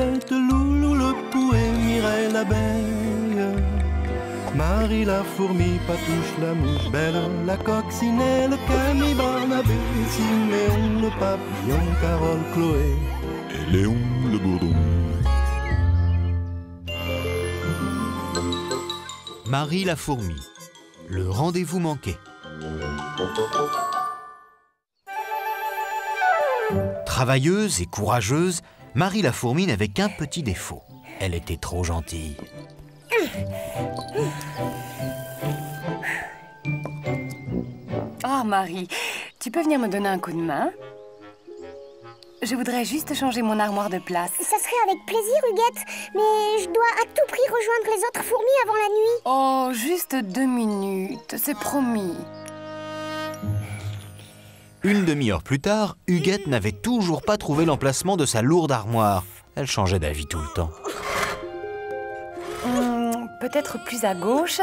bête, Loulou le pou et Mireille l'abeille. Marie la fourmi, Patouche la mouche, Belle la coccinelle, Camille Barnabé, Siméon le papillon, Carole, Chloé et Léon le bourdon. Marie la fourmi, le rendez-vous manqué. Travailleuse et courageuse, Marie la fourmi n'avait qu'un petit défaut. Elle était trop gentille. Oh Marie, tu peux venir me donner un coup de main? Je voudrais juste changer mon armoire de place. Ça serait avec plaisir, Huguette, mais je dois à tout prix rejoindre les autres fourmis avant la nuit. Oh, juste 2 minutes, c'est promis. Une demi-heure plus tard, Huguette n'avait toujours pas trouvé l'emplacement de sa lourde armoire. Elle changeait d'avis tout le temps. Peut-être plus à gauche.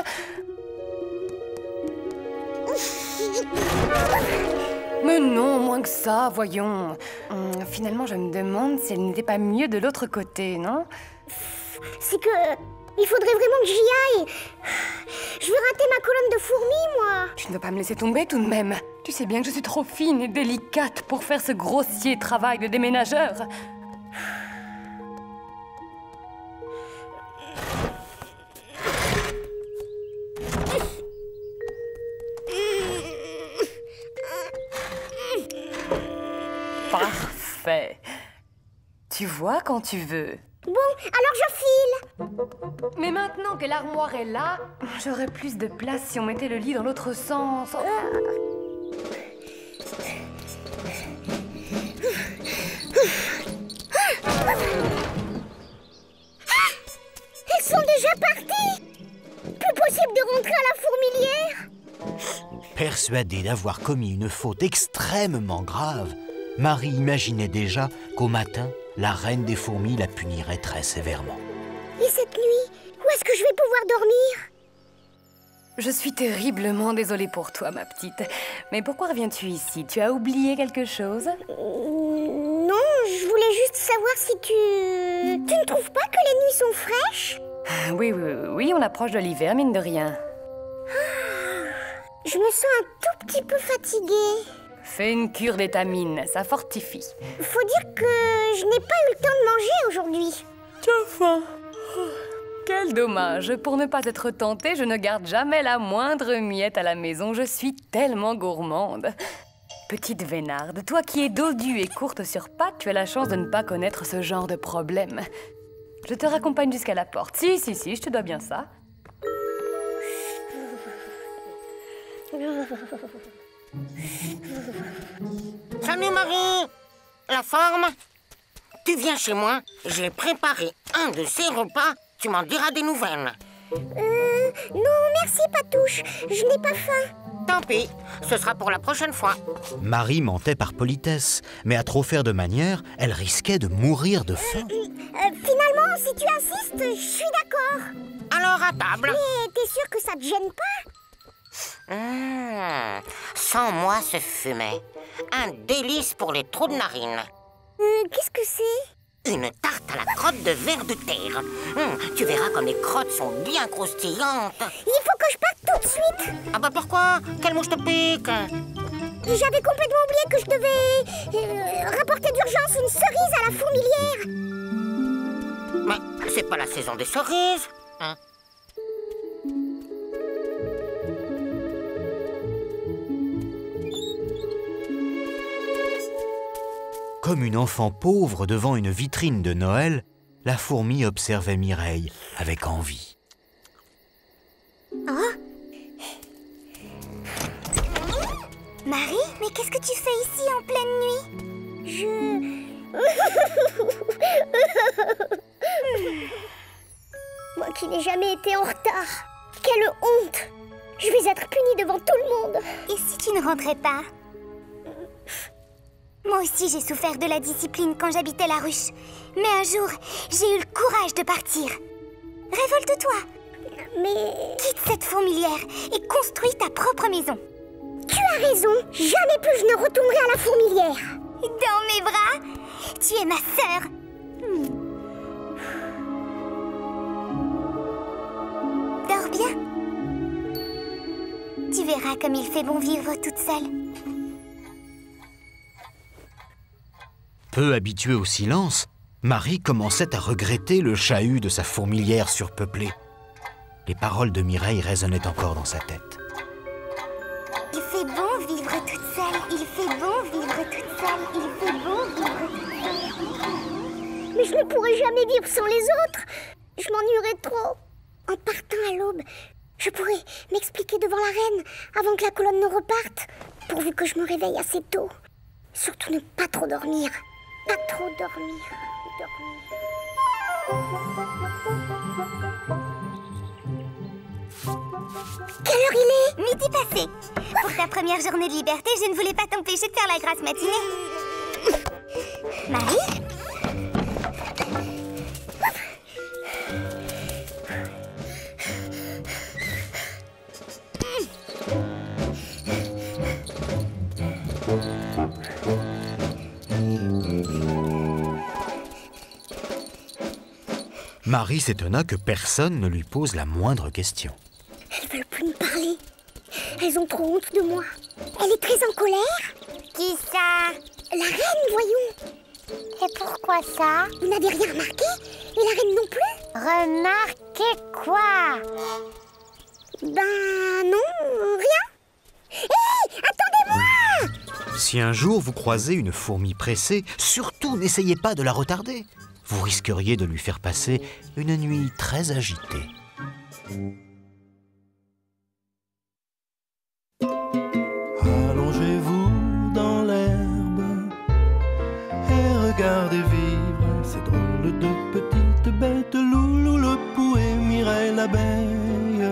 Mais non, moins que ça, voyons. Finalement, je me demande si elle n'était pas mieux de l'autre côté, non? C'est que... il faudrait vraiment que j'y aille. Je veux rater ma colonne de fourmis, moi. Tu ne veux pas me laisser tomber tout de même. Tu sais bien que je suis trop fine et délicate pour faire ce grossier travail de déménageur. Parfait. Tu vois quand tu veux. Bon, alors je file. Mais maintenant que l'armoire est là, j'aurais plus de place si on mettait le lit dans l'autre sens. Elles sont déjà parties. Plus possible de rentrer à la fourmilière. Persuadée d'avoir commis une faute extrêmement grave, Marie imaginait déjà qu'au matin, la reine des fourmis la punirait très sévèrement. Et cette nuit, où est-ce que je vais pouvoir dormir? Je suis terriblement désolée pour toi, ma petite. Mais pourquoi reviens-tu ici? Tu as oublié quelque chose? Non, je voulais juste savoir si tu ne trouves pas que les nuits sont fraîches? Oui, on approche de l'hiver, mine de rien. Je me sens un tout petit peu fatiguée. Fais une cure d'étamine, ça fortifie. Faut dire que je n'ai pas eu le temps de manger aujourd'hui. Tu as faim? Quel dommage. Pour ne pas être tentée, je ne garde jamais la moindre miette à la maison. Je suis tellement gourmande. Petite Vénarde, toi qui es dodue et courte sur pattes, tu as la chance de ne pas connaître ce genre de problème. Je te raccompagne jusqu'à la porte. Si, je te dois bien ça. Salut Marie! La forme? Tu viens chez moi, j'ai préparé un de ces repas, tu m'en diras des nouvelles. Non, merci Patouche, je n'ai pas faim. Tant pis, ce sera pour la prochaine fois. Marie mentait par politesse, mais à trop faire de manière, elle risquait de mourir de faim. Finalement, si tu insistes, je suis d'accord. Alors à table. Mais t'es sûr que ça te gêne pas? Sans moi, ce fumet. Un délice pour les trous de narines. Qu'est-ce que c'est? Une tarte à la crotte de ver de terre. Tu verras comme les crottes sont bien croustillantes. Il faut que je parte tout de suite. Ah bah pourquoi? Quelle mouche te pique? J'avais complètement oublié que je devais rapporter d'urgence une cerise à la fourmilière. Mais c'est pas la saison des cerises, hein? Comme une enfant pauvre devant une vitrine de Noël, la fourmi observait Mireille avec envie. Oh. Marie, mais qu'est-ce que tu fais ici en pleine nuit? Moi qui n'ai jamais été en retard. Quelle honte! Je vais être punie devant tout le monde. Et si tu ne rentrais pas? Moi aussi, j'ai souffert de la discipline quand j'habitais la ruche. Mais un jour, j'ai eu le courage de partir. Révolte-toi. Mais... quitte cette fourmilière et construis ta propre maison. Tu as raison. Jamais plus je ne retournerai à la fourmilière. Dans mes bras, tu es ma sœur. dors bien. Tu verras comme il fait bon vivre toute seule. Peu habituée au silence, Marie commençait à regretter le chahut de sa fourmilière surpeuplée. Les paroles de Mireille résonnaient encore dans sa tête. Il fait bon vivre toute seule. Il fait bon vivre toute seule. Il fait bon vivre toute seule. Mais je ne pourrai jamais vivre sans les autres. Je m'ennuierai trop. En partant à l'aube, je pourrai m'expliquer devant la reine avant que la colonne ne reparte, pourvu que je me réveille assez tôt. Surtout ne pas trop dormir. Pas trop dormir. Quelle heure il est? Midi passé. Pour ta première journée de liberté, je ne voulais pas t'empêcher de faire la grasse matinée. Marie? Marie s'étonna que personne ne lui pose la moindre question. Elles veulent plus me parler. Elles ont trop honte de moi. Elle est très en colère. Qui ça? La reine, voyons. Et pourquoi ça? Vous n'avez rien remarqué? Et la reine non plus? Remarquez quoi? Ben non, rien. Hé, attendez-moi! Si un jour vous croisez une fourmi pressée, surtout n'essayez pas de la retarder. Vous risqueriez de lui faire passer une nuit très agitée. Allongez-vous dans l'herbe et regardez vivre ces drôles de petites bêtes. Loulou le pouet, Mireille l'abeille,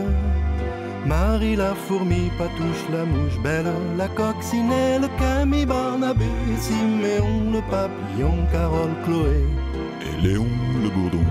Marie la fourmi, Patouche la mouche belle, la coccinelle, Camille, Barnabé, Siméon le papillon, Carole, Chloé et Léon le bourdon.